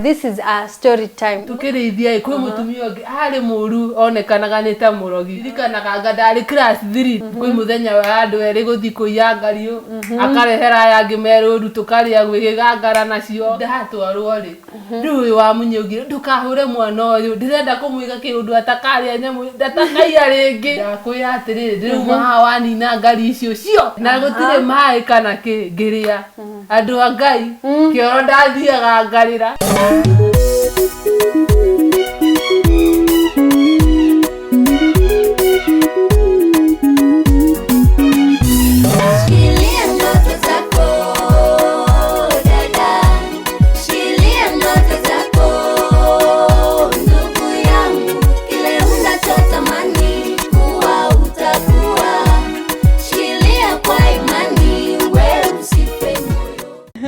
This is a story time. Tukirithia kwi mutumia ungi ari muru onekanaga ni ta murogi. Irikanaga ngandari class 3 kwi muthenya wa andu eri guthi kuyangario akarehera yangi meru tukaria gwigangara nacio ndatwarwo ri riu wa munyugi ndukahure mwana uyu ndirenda kumwiga kiundu atakaria nyamu ndatakaia ringi ndakwira atiriri riu mahawani na ngari icio cio na gutire mai kana ki ngiria andu a Ngai kioro ndathiaga ngarira.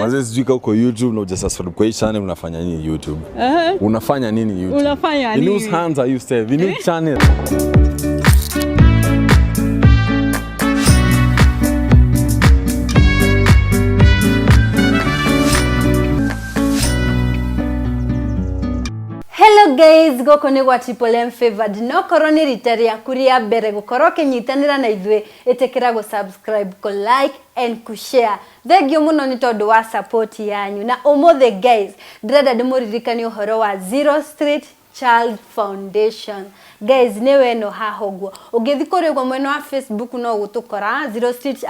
Mazezi juika uko YouTube na ujasubscribe kwa hii channel unafanya nini YouTube? Unafanya nini YouTube? Unafanya nini? In whose hands are you staying? The new channel. Hello guys, goko ni Watipoliem favored no koroni ritaria kuria mbere gukoro kinyitanira na ithwe etekera go subscribe ko like and ku share. Thegio muno ni tondu wa support yanyu na omothe guys ndirenda ndimuririkani uhoro wa Zero Street Child Foundation. Guys, newe no hahogwo. Ugethi kore kwa mweno wa Facebook no gutukora Zero Street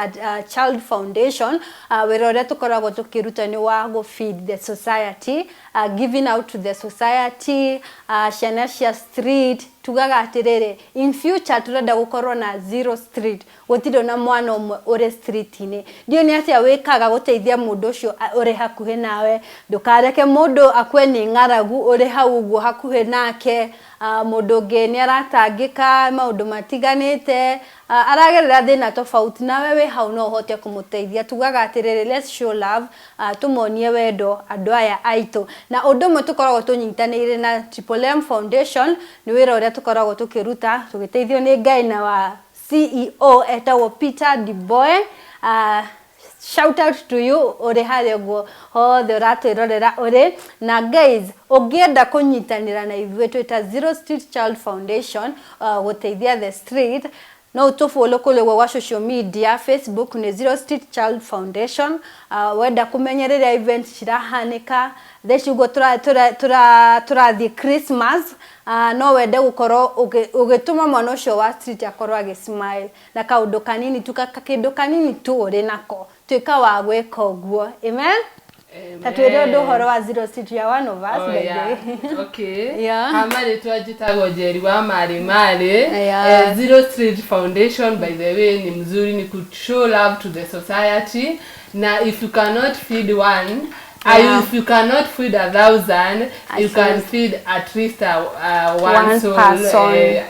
Child Foundation. Werore tukora go tukiruta ni wa go feed the society, giving out to the society, Shanashia Street tugaga atirere in future turenda gukorwo na Zero Street gutiro na mwana umwe ore street ine dio ni atia wekaga guteithia mundu ucio ore hakuhe nawe ndukareke mundu akwe ni ngaragu ore hau uguo hakuhe nake mundu ngeni aratangika maundu matiganite aragerera thina tofauti na wewe hau no hote kumuteithia tugaga atirere let's show love tumonie wendo andu aya aito na undu mwe tukoragwo tunyitanire na Watipoliem Foundation ni wira uria tukoragwo tukiruta tugiteithio ni Ngai na wa CEO etawo Peter Diboy. Shout out to you ore hare go the ratirorera ore na guys ogienda kunyitanira na ithuĩ twita Zero Street Child Foundation guteithia the street no to follow kule wa social media Facebook ni Zero Street Child Foundation wenda kumenyerera events cirahanika theci go tura the Christmas no wende gukoro ugituma mwana ucio wa street akorwo agismile na kaundu kanini tukakindu kanini tu uri nako twika wa gweka uguo amen. Tatuere ndo horo wa Zero Street ya one of us by the way. Okay. Hamari twajitago NJERI wa mari Zero Street Foundation by the way ni mzuri ni ku show love to the society na if you cannot feed one if you cannot feed 1,000 you can feed at least one soul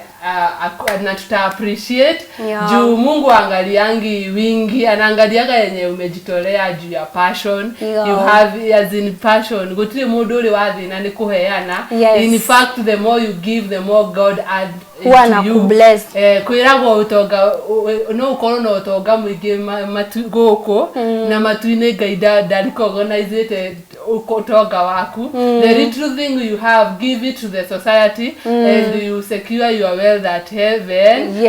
na tuta appreciate juu Mungu angaliangi wingi anaangaliaga yenye umejitolea juu ya passion you have as in passion gutire mundu uri wathi na ni kuheana in fact the more you give the more God add to you bless kwiragwo utonga no ukorwo no utonga mwingi matuguko na matuine Ngai recognize utonga waku the little thing you have give it to the society and you secure your wealth at heaven.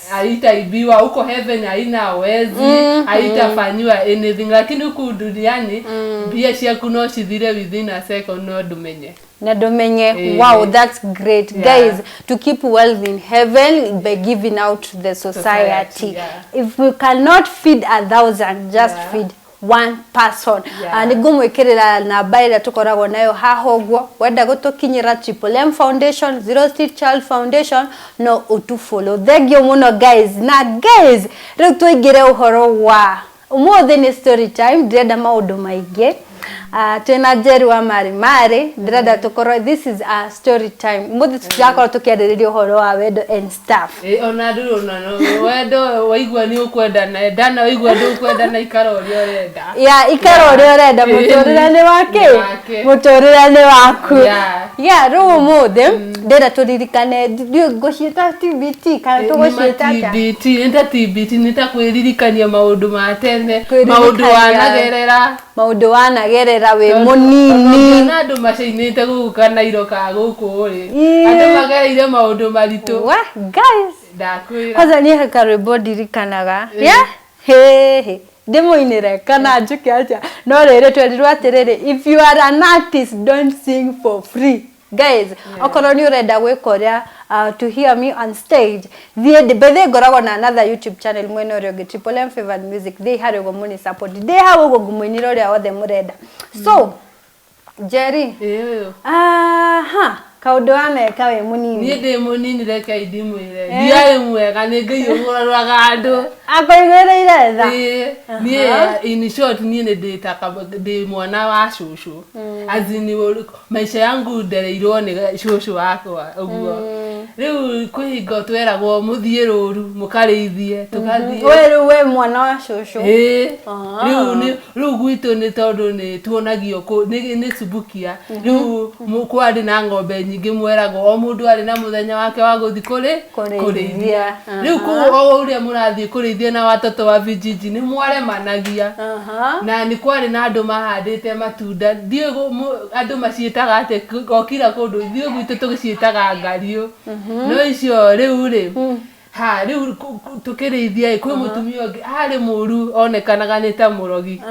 Haitaibiwa uko heaven haina wezi haitafanywa anything lakini huku duniani bia ciaku no cithire within a second no dumenye na domenye. Wow, that's great. Guys, to keep wealth in heaven by giving out to the society. If we cannot feed 1,000 just feed one person and gumwekerera na baira tukoragwo nayo hahogwo wenda gutukinyira Watipoliem Foundation Zero Street Child Foundation no utu follow. Thegio muno guys na guys riu tuigire uhoro wa umothe ni story time ndirenda maundu maingi tena NJERI wa mari ndirenda tukoro this is a story time muthi tujakora tukiaririria uhoro wa wendo and stuff ona nduru no wendo waigua ni ukwenda na ndana waigua ndu ukwenda na ikaro ri orenda ikaro ri orenda muturire ni wake muturire ni waku riu muthi ndera turirikane ndio ngocieta TBT kana tugocieta TBT enda TBT nita kwiririkania maundu ma tene maundu wanagerera we munini na andu macinite guka na iroka guku ri andu magereire maundu maritu guys ndakwira kwanza ni hakarebo ndirikanaga he demoinire kana njuke acha no rere twerirwa atiriri if you are an artist don't sing for free guys okorwo ni urenda gwikoria to hear me on stage bethe ngoragwo na another YouTube channel mwene urio ngi Triple M Favored Music they hari go muni support they have go gumuinira uria wothe murenda so Njeri kaundu ameka we munini ni ndi munini reke idimwire ndiari mwega ni ngai urarwaga andu akoigereire tha ni in short ni nditaka ndi mwana wa shushu azini maisha yangu ndereirwo ni shushu wakwa uguo riu kuhinga tweragwo muthie ruru mukarithie tukathie we mwana wa shushu riu gwitu ni tondu ni tuonagio ni subukia riu kwari na ngombe nyingi mwerago o mundu ari na muthenya wake wa guthi kurithia riu ko uria murathie kurithia na watoto wa vijiji ni mwaremanagia na ni kwari na andu mahandite matunda ndio andu macietaga ate gokira kundu ndio gwitu tugicietaga ngario no icio riu riu tukirithia kwi mutumia ungi ari muru onekanaga ni ta murogi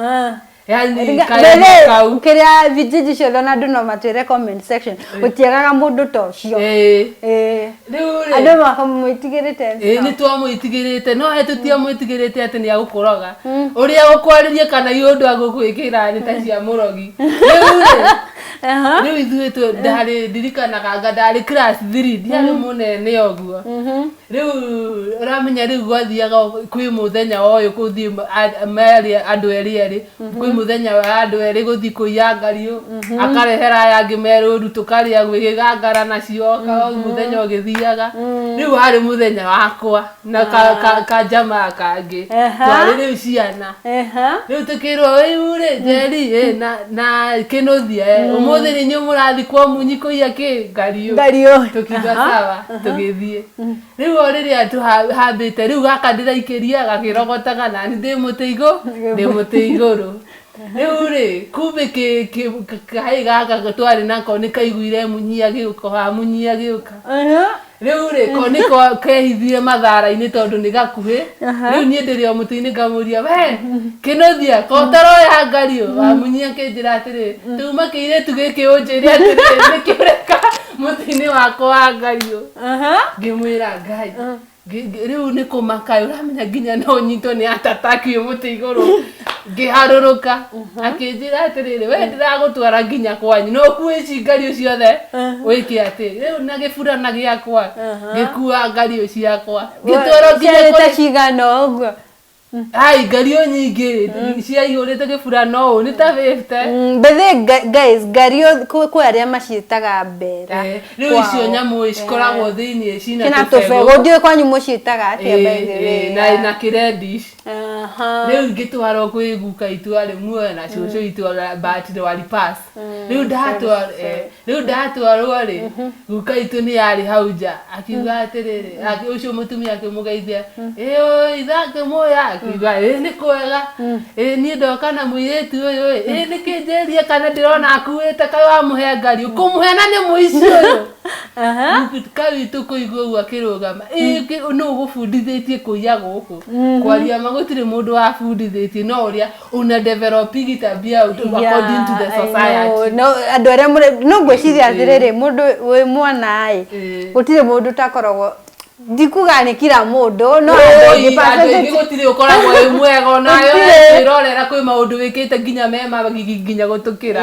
yani kau kiria vijiji cio na andu no matwire comment section utiagaga mundu to cio riu andu makamwitigirite ni twamuitigirite no tutia muitigirite ati ni agukoroga uria gukwaririe kana yundu agukwikira ni ta cia murogi riu ithuĩ ndari ndirikanaga ndari class 3 ndiari munene oguo riu uramenya riu gwathiaga kwi muthenya oyo kuthi mari andu eri kwi muthenya wa andu eri guthi kuiya ngario akarehera yangi meruru tukaria gwigangara nacio muthenya ogithiaga riu hari muthenya wakwa na kajama kangi twari riu ciana riu tukirwo uri Njeri na kinuthia umuthi ni nyu murathi kwa munyi kuiya ki ngario tukiga sawa tugithie riu riria tuhambite riu gaka ndiraikiria gakirogotaga na ndi muti iguru riu kumbe kai gaka twari nako ni kaiguire munyia giuka riu ko niko kehithire mathara-ini tondu ni gakuhi riu nie ndiri o muti-ini ngamuria we kinuthia kotaro ya ngario munyia kinjira atiri tuma kiire tugiki unjiri atiri nikireka muti-ini wako wa ngario ngimwira ngai riu ni kumaka uramenya nginya no nyito ni atataki muti iguru ngiharuruka akinjira atiri we ndiragutwara nginya kwanyu no kuici ngario ciothe wiki ati riu na gibura na giakwa ngikua ngario ciakwa ngitwara nginya kwa cigano uguo ai ngario nyingi cia ihurite gibura no ni ta 50 bethe guys ngario kwa aria macietaga mbera riu icio nyamu cikoragwo thiini cina kina tofego ndio kwanyu mucietaga atia by na kiredish riu ngitwara kwi guka itware muo na cucu itwara batire wali pass riu ndatwarwo ri guka itu ni yari hauja akiuga atiriri ucio mutumia akimugeithia ithake moya akiuga ni kwega ni ndoka na muiretu uyu ni kinjerie kana ndirona akuite kai wa muhe ngari kumuhena ni muici uyu kawi tukuigua gwa kirugama no gufundithitie kuiya guku kwaria magutire mundu wa fundithitie no uria una developing tabia according to the society no andu aria no ngwiciria atiriri mundu we mwana ai gutire mundu takoragwo ndikuga ni kila mundu no andu gutire ukoragwo wi mwega nayo irorera kwi maundu wikite nginya mema nginya gutukira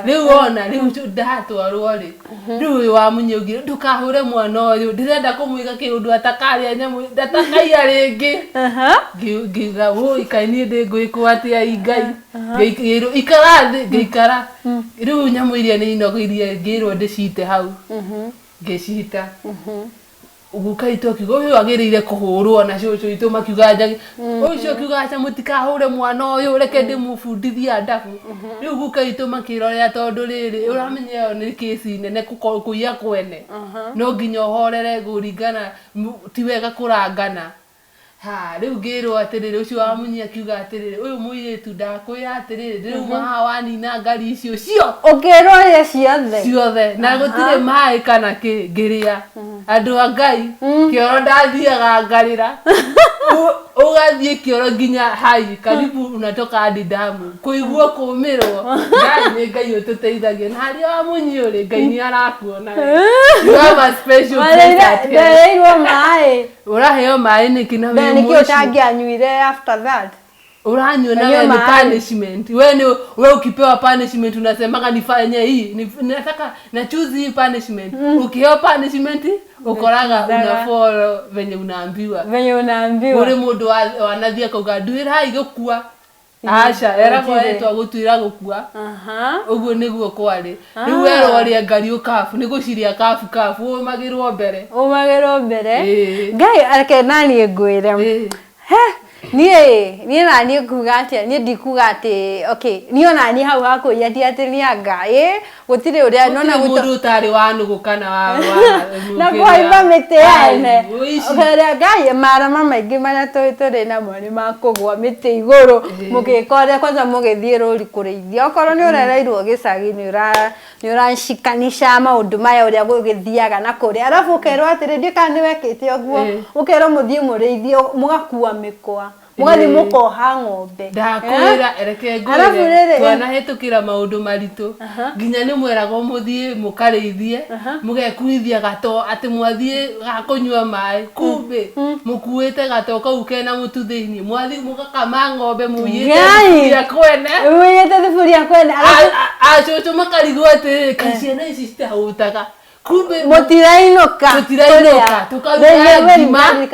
riu ona riu ndatwarwo ri riu wa munyugi ndukahure mwana uyu ndirenda kumwiga kiundu atakaria nyamu ndatakaia ringi ngiga woi kaini ndi gwikwo atia ingai ikara riu nyamu iria ni inogirie ngirwo ndicite hau ngicita ugukaito kigo uyu agirire kuhurwo na cucu itu makiuga njagi ucio kiuga acha mutikahure mwana uyu reke ndimufundithia ndaku riu gukaito makirorera tondu riri uramenya ni kesi nene kuya kwene no nginya uhorere guringana ti wega kurangana riu ngirwo atiriri ucio wa munyia kiuga atiriri uyu muiritu ndakwira atiriri riu mahawani na ngari icio cio ukirorera ciothe na gutire mai kana ki ngiria andu a Ngai kioro ndathiaga ngarira ugathie kioro nginya hai karibu unatoka hadi damu kuigua kumirwo ndani Ngai ututeithagia na hari wa munyia uri Ngai ni arakuona you have a special place ndeirwo mai uraheo mai ni kina wewe nikio utangianyuire after that uranywa na wewe punishment wewe ukipewa punishment unasemaga nifanye hii nataka na choose hii punishment ukipewa punishment ukoraga una follow venye unaambiwa uri mundu wanathia kauga nduira igukua acha era kwetwa gutwira gukua uguo niguo kwari riu wero uri ngari ukafu niguciria kafu umagirwo mbere Ngai areke nani ngwire nie na nie kuga atia nie ndikuga ati okay niona ni hau hako yati ati ni Ngai gutire uria nona gutu tari wanu gukana wa na kwa iba mete ene uria Ngai mara mama ingi mana tore na mwani makugwa mete iguru mugikore kwanza mugithie ruri kurithia okoro ni urereirwo gicagi ni uranshikanisha maundu maya uria gugithiaga na kuria arafu kerwa ati ndika ni wekite oguo ukero muthie murithio mugakua mikwa mugathi mukoha ng'ombe ndakwira ereke ngwire twana hetukira maundu maritu nginya ni mwerago muthie mukarithie mugekuithia gato ati mwathie gakunywa mai kumbe mukuite gato kau kena mutu thiini mwathi mugakama ng'ombe muyite thifuria kwene acucu makarigwo ati kaciana ici citahutaga kumbe mutirainoka tukaruga ngima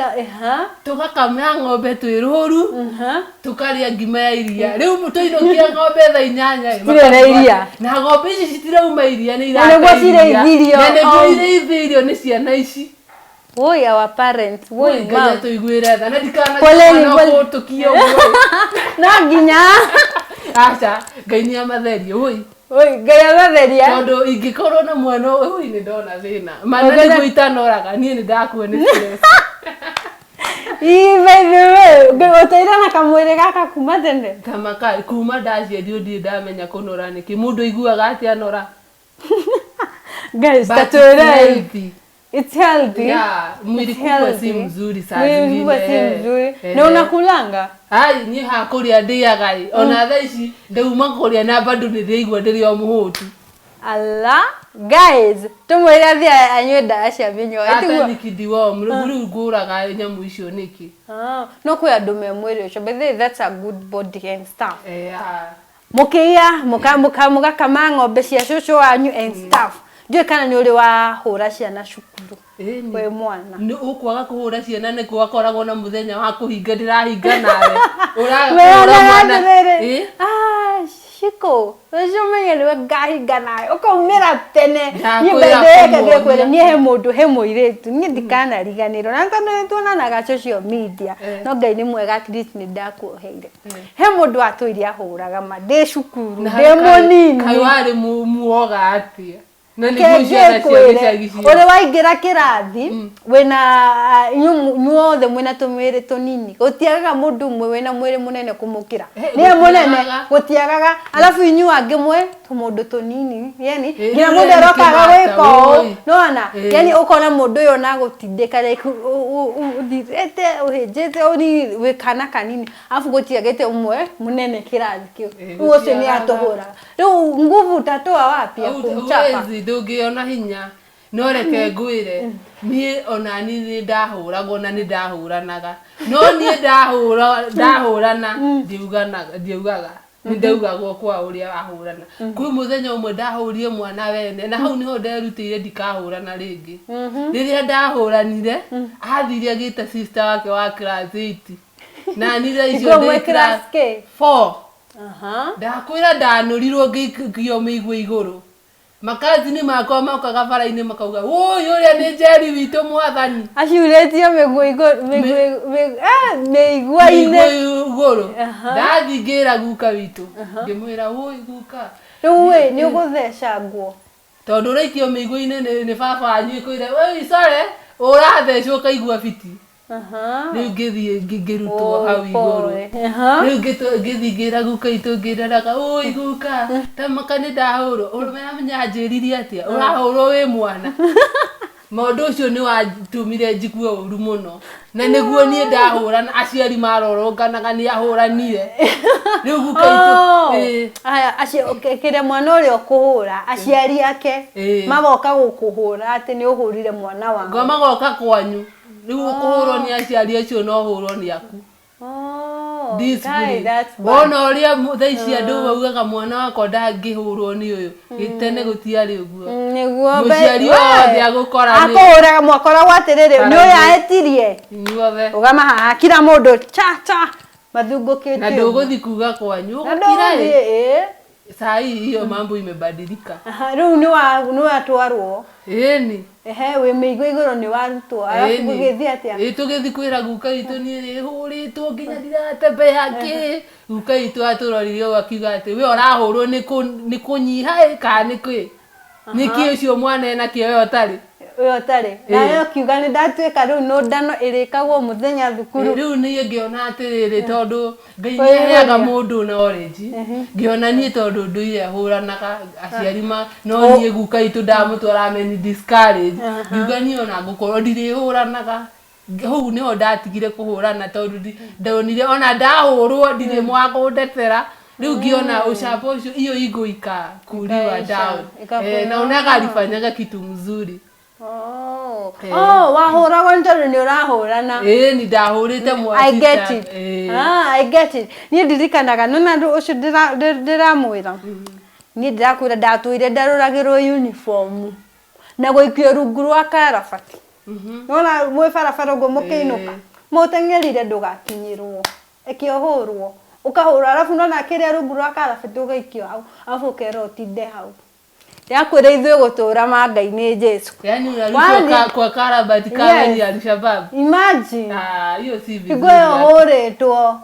tugakamya ng'ombe twiruru tukaria ngima ya iria riu mutoinokia ng'ombe thaa 8 na ng'ombe ici citirauma iria ni iraithirio ni ciana ici our parents Ngai tuiguire tha na ndikana tukio na nginya acha Ngai ni amatherie Ngai amatheria tondu ingikorwo na mwana uyu ni ndona thina mana ni guitanoraga nie ni ndakuone stress Ibe uteira na kamwire gaka kuma tene kamaka kuma ndaciario ndi ndamenya kunora niki mundu iguaga atia nora guys tatwere it's healthy mwili kubwa si mzuri saa zingine na unakulanga ni hakuria ndiaga ona thaa ici ndauma kuria na bado ndiraigua ndiri o muhutu Allah guys tumwire athia anywe ndawa cia vinyo ati nikidiwa mruguru nguraga nyamu icio niki no kwi andu me mwiri ucio but that's a good body and stuff mukia mugakama ng'ombe cia cucu wanyu and stuff Ndiyo kana ni uri wa hura ciana cukuru we mwana ni ukwaga kuhura ciana ni kwakoragwo na muthenya wa kuhinga ndirahinga nawe uraga mwana shiko wejo menye ni ngahinga nawe ukaumira tene ni bebe kwele ni he muiretu ni ndikana riganiro na ntano tuonanaga social media no Ngai ni mwega at least ni ndakuoheire he mundu atwiria huraga made cukuru de monini kai wari muoga atia ore waingira kirathi wena nyuothe mwena tumwiri tunini gutiagaga mundu mwe wena mwiri munene kumukira ni munene gutiagaga alafu inyu angi mwe tumundu tunini yani ngira mundu arokaga wiko nona yani ukona mundu uyo na gutindika like uthirete uhejete uri wikana kanini alafu gutiagete umwe munene kirathi kio ucio ni atohora riu nguvu tatoa wapi ya kumchapa ndungiona hinya no reke ngwire nie ona ni ndahuragwo na ni ndahuranaga no nie ndahurana ndiugaga ni ndaugagwo kwa uria wahurana kwi muthenya umwe ndahurie mwana wene na hau niho nderutire ndikahurana ringi riria ndahuranire athiria gita sister wake wa class 8 na nira icio ndi class 4 ndakwira ndanurirwo ngikio miigwe iguru makazi ni makwa maukaga bara-inĩ makauga woi ũrĩa nĩ Njeri witũ mwathani aciurĩtie mĩigua-inĩ igũrũ ndathi ngĩra guka witũ ngĩmwĩra woi guka rĩu nĩ ũgũthecangwo tondũ ũraikio mĩigua-inĩ nĩ baba wanyu ĩkwĩre woi core ũrathecwo ũkaigua biti rĩu ngĩthiĩ ngĩrutwo hau igũrũ rĩu ngĩthiĩ ngĩra guka itũ ngĩraraga woi guka tamaka nĩ ndahũrwo ũramenya njĩririe atĩa ũrahũrwo wĩ mwana maũndũ ũcio nĩ watũmire njigue ũru mũno na nĩguo niĩ ndahũrana aciari maroronganaga nĩ ahũranire rĩu guka itũ acio kĩrĩa mwana ũrĩa ũkũhũra aciari ake magoka gũkũhũra atĩ nĩ ũhũrire mwana wao ngo magoka kwanyu rĩu ũkũhũrwo nĩ aciari acio no ũhũrwo nĩ aku wona ũrĩa thaa ici andũ maugaga mwana wakwa ndangĩhũrwo nĩ ũyũ gĩtene gũtiarĩ ũguo mũciari wothe agũkora akũhũraga mwakoragwo atĩrĩrĩ nĩ ũyũ ahĩtirie ũgama haha kila mũndũ cha mathungũkĩtio na ndũgũthiĩ kuga kwanyu ũgũkira saa hii hiyo mambo imebadilika rĩu nĩ watwarwo ĩni wĩ mĩigua igũrũ nĩ warutwo arabu gũgĩthiĩ atĩa tũgĩthiĩ kwĩra guka itũ niĩ hũrĩtwo nginya ndiratembea kĩ guka itũ atũrorire ũguo akiuga atĩ we ũrahũrwo nĩ kũnyiha kana nĩkĩ ũcio mwana enakĩo we ũtarĩ nayo kiuga nĩ ndatuĩka rĩu nũndano ĩrĩkagwo mũthenya thukuru rĩu niĩ ngĩona atĩrĩrĩ tondũ Ngai nĩaheaga mũndũ knowledge ngĩona niĩ tondũ ndũire hũranaga aciari no niĩ guka itũ ndamũtwara meni discourage ngiuga niĩ ona ngũkorwo ndirĩhũranaga hau nĩho ndatigire kũhũrana tondũ ndonire ona ndahũrwo ndirĩ mwakũndetera rĩu ngĩona ũcamba ũcio iyo igũika kuliwa down na unagalifanyaga kitu mzuri wahũragwo nĩ tondũ nĩ ũrahũrana nĩ ndahũrĩte mwaki I get it niĩ ndirikanaga nona ũcio ndĩramwĩra niĩ ndĩrakwĩra ndatũire ndarũragĩrwo uniform na gũikio rungu rwa karabati nona mwĩ barabara ũguo mũkĩinũka mũteng'erire ndũgakinyĩrwo ĩkĩohũrwo ũkahũra arabu nona kĩrĩa rungu rwa karabati ũgaikio hau arabu ũkerwo ũtinde hau yakwĩra ithuĩ gũtũra manga-inĩ Jesu yani unarusha kwa karabati kama ni Al-Shabaab imagine hiyo si vizuri igwe hũrĩtwo